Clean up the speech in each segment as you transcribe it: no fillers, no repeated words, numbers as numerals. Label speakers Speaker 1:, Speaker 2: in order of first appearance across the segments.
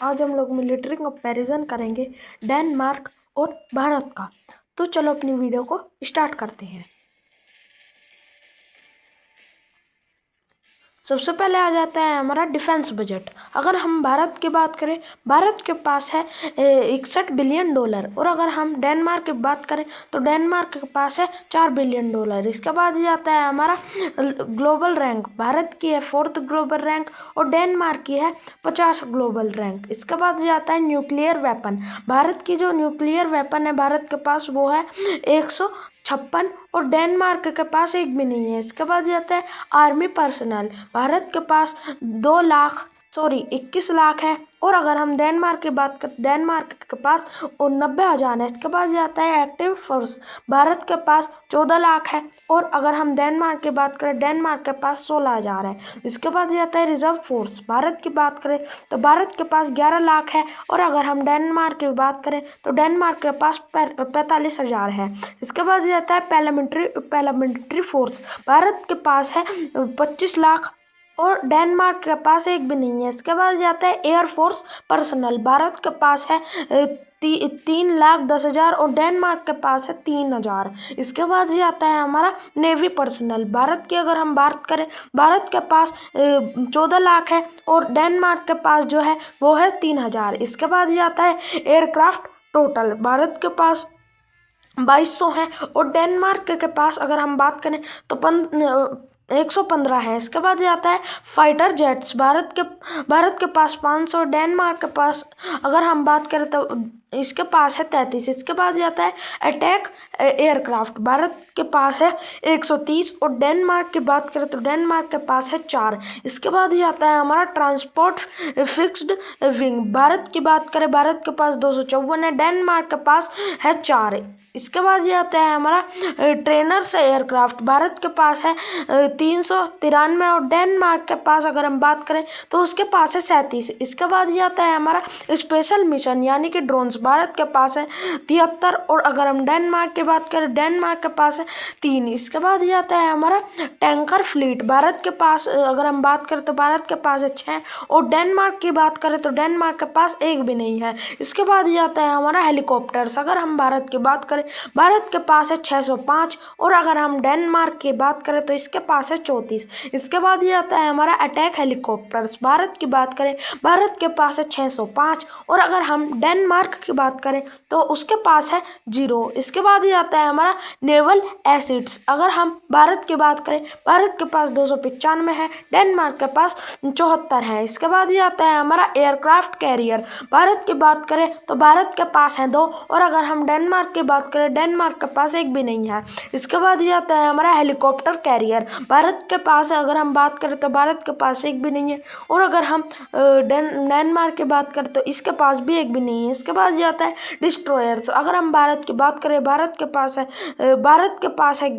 Speaker 1: आज हम लोग मिलिट्री कंपैरिजन करेंगे डेनमार्क और भारत का। तो चलो अपनी वीडियो को स्टार्ट करते हैं। सबसे पहले आ जाता है हमारा डिफेंस बजट। अगर हम भारत की बात करें, भारत के पास है 61 बिलियन डॉलर, और अगर हम डेनमार्क की बात करें तो डेनमार्क के पास है 4 बिलियन डॉलर। इसके बाद जाता है हमारा ग्लोबल रैंक। भारत की है 4th ग्लोबल रैंक और डेनमार्क की है 50 ग्लोबल रैंक। इसके बाद जाता है न्यूक्लियर वेपन। भारत की जो न्यूक्लियर वेपन है भारत के पास वो है 156 और डेनमार्क के पास एक भी नहीं है। इसके बाद जाता है आर्मी पर्सनल। भारत के पास 21 लाख है, और अगर हम डेनमार्क की बात करें डेनमार्क के पास 90,000 है। इसके बाद जाता है एक्टिव फोर्स। भारत के पास 14 लाख है, और अगर हम डेनमार्क की बात करें डेनमार्क के पास 16,000 है। इसके बाद जाता है रिजर्व फोर्स। भारत की बात करें तो भारत के पास 11 लाख है, और अगर हम डेनमार्क की बात करें तो डेनमार्क के पास 45,000 है। इसके बाद जाता है पैरामिलिट्री फोर्स। भारत के पास है 25 लाख और डेनमार्क के पास एक भी नहीं है। इसके बाद जाता है एयरफोर्स पर्सनल। भारत के पास है 3,10,000 और डेनमार्क के पास है 3,000। इसके बाद जाता है हमारा नेवी पर्सनल। भारत की अगर हम बात करें, भारत के पास 14 लाख है, और डेनमार्क के पास जो है वो है 3,000। इसके बाद जाता है एयरक्राफ्ट टोटल। भारत के पास 2200 है, और डेनमार्क के पास अगर हम बात करें तो 115 है। इसके बाद जाता है फाइटर जेट्स। भारत के पास 500, डेनमार्क के पास अगर हम बात करें तो इसके पास है 33। इसके बाद जाता है अटैक एयरक्राफ्ट। भारत के पास है 130, और डेनमार्क की बात करें तो डेनमार्क के पास है 4। इसके बाद जाता है हमारा ट्रांसपोर्ट फिक्स्ड विंग। भारत की बात करें, भारत के पास 254 है, डेनमार्क के पास है 4। इसके बाद जाता है हमारा ट्रेनर्स एयरक्राफ्ट। भारत के पास है 393, और डेनमार्क के पास अगर हम बात करें तो उसके पास है 37। इसके बाद जाता है हमारा स्पेशल मिशन यानी कि ड्रोन्स। भारत के पास है 73, और अगर हम डेनमार्क की बात करें डेनमार्क के पास है 3। इसके बाद जाता है हमारा टैंकर फ्लीट। भारत के पास अगर हम बात करें तो भारत के पास है 6, और डेनमार्क की बात करें तो डेनमार्क के पास एक भी नहीं है। इसके बाद जाता है हमारा हेलीकॉप्टर्स। अगर हम भारत की बात करें, भारत के पास है 605, और अगर हम डेनमार्क की बात करें तो इसके पास है 34। इसके बाद ये आता है हमारा अटैक हेलीकॉप्टर्स। भारत की बात करें, भारत के पास है 605, और अगर हम डेनमार्क की बात करें तो उसके पास है 0। इसके बाद ये आता है हमारा नेवल एसिड्स। अगर हम भारत की बात करें, भारत के पास 295 है, डेनमार्क के पास 74 है। इसके बाद ये आता है हमारा एयरक्राफ्ट कैरियर। भारत की बात करें तो भारत के पास है 2, और अगर हम डेनमार्क की बात करें डेनमार्क के पास एक भी नहीं है। इसके बाद ये आता है हमारा हेलीकॉप्टर कैरियर। भारत के पास अगर हम बात करें तो भारत के पास एक भी नहीं है, और अगर हम डेनमार्क की बात करें तो इसके पास भी एक भी नहीं है। इसके बाद ये आता है डिस्ट्रॉयर्स। अगर हम भारत की बात करें, भारत के पास है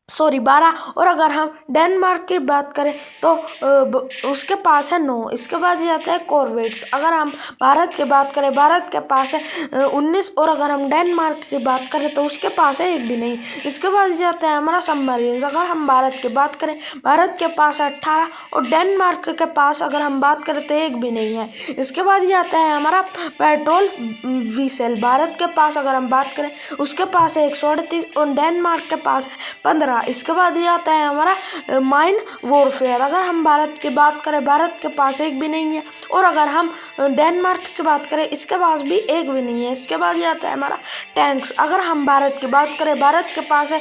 Speaker 1: 12, और अगर हम डेनमार्क की बात करें तो उसके पास है 9। इसके बाद ये आता है कॉर्वेट्स। अगर हम भारत की बात करें, भारत के पास है 19, और अगर हम डेनमार्क की बात करें तो उसके पास है एक भी नहीं। इसके बाद ये आता है हमारा सबमरीन। अगर हम भारत की बात करें, भारत के पास है 18, और डेनमार्क के पास अगर हम बात करें तो एक भी नहीं है। इसके बाद ये आता है हमारा पेट्रोल वीसेल। भारत के पास अगर हम बात करें उसके पास है 138, और डेनमार्क के पास है 15। इसके बाद ये आता है हमारा माइन वॉरफेयर। अगर हम भारत की बात करें, भारत के पास एक भी नहीं है, और अगर हम डेनमार्क की बात करें इसके पास भी एक भी नहीं है। इसके बाद ये आता है हमारा टैंक्स। अगर हम भारत की बात करें, भारत के पास है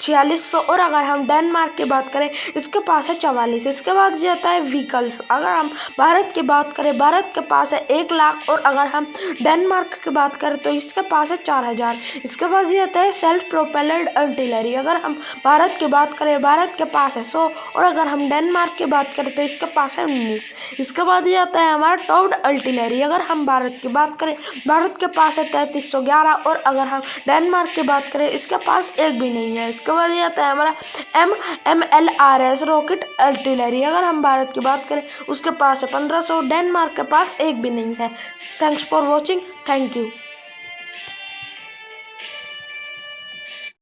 Speaker 1: 4600, और अगर हम डेनमार्क की बात करें इसके पास है 44। इसके बाद ये आता है व्हीकल्स। अगर हम भारत की बात करें, भारत के पास है 1 लाख, और अगर हम डेनमार्क की बात करें तो इसके पास है 4,000। इसके बाद ये आता है सेल्फ प्रोपेल्ड आर्टिलरी। अगर हम भारत की बात करें, भारत के पास है 100, और अगर हम डेनमार्क की बात करें तो इसके पास है 19। इसके बाद ये आता है हमारा टॉप्ड आर्टिलरी। अगर हम भारत की बात करें, भारत के पास है 3311, और अगर हम डेनमार्क की बात करें इसके पास एक भी नहीं है। इसके बाद ये आता है हमारा MLRS रॉकेट आर्टिलरी। अगर हम भारत की बात करें उसके पास है 1500, डेनमार्क के पास एक भी नहीं है। Thanks for watching. Thank you.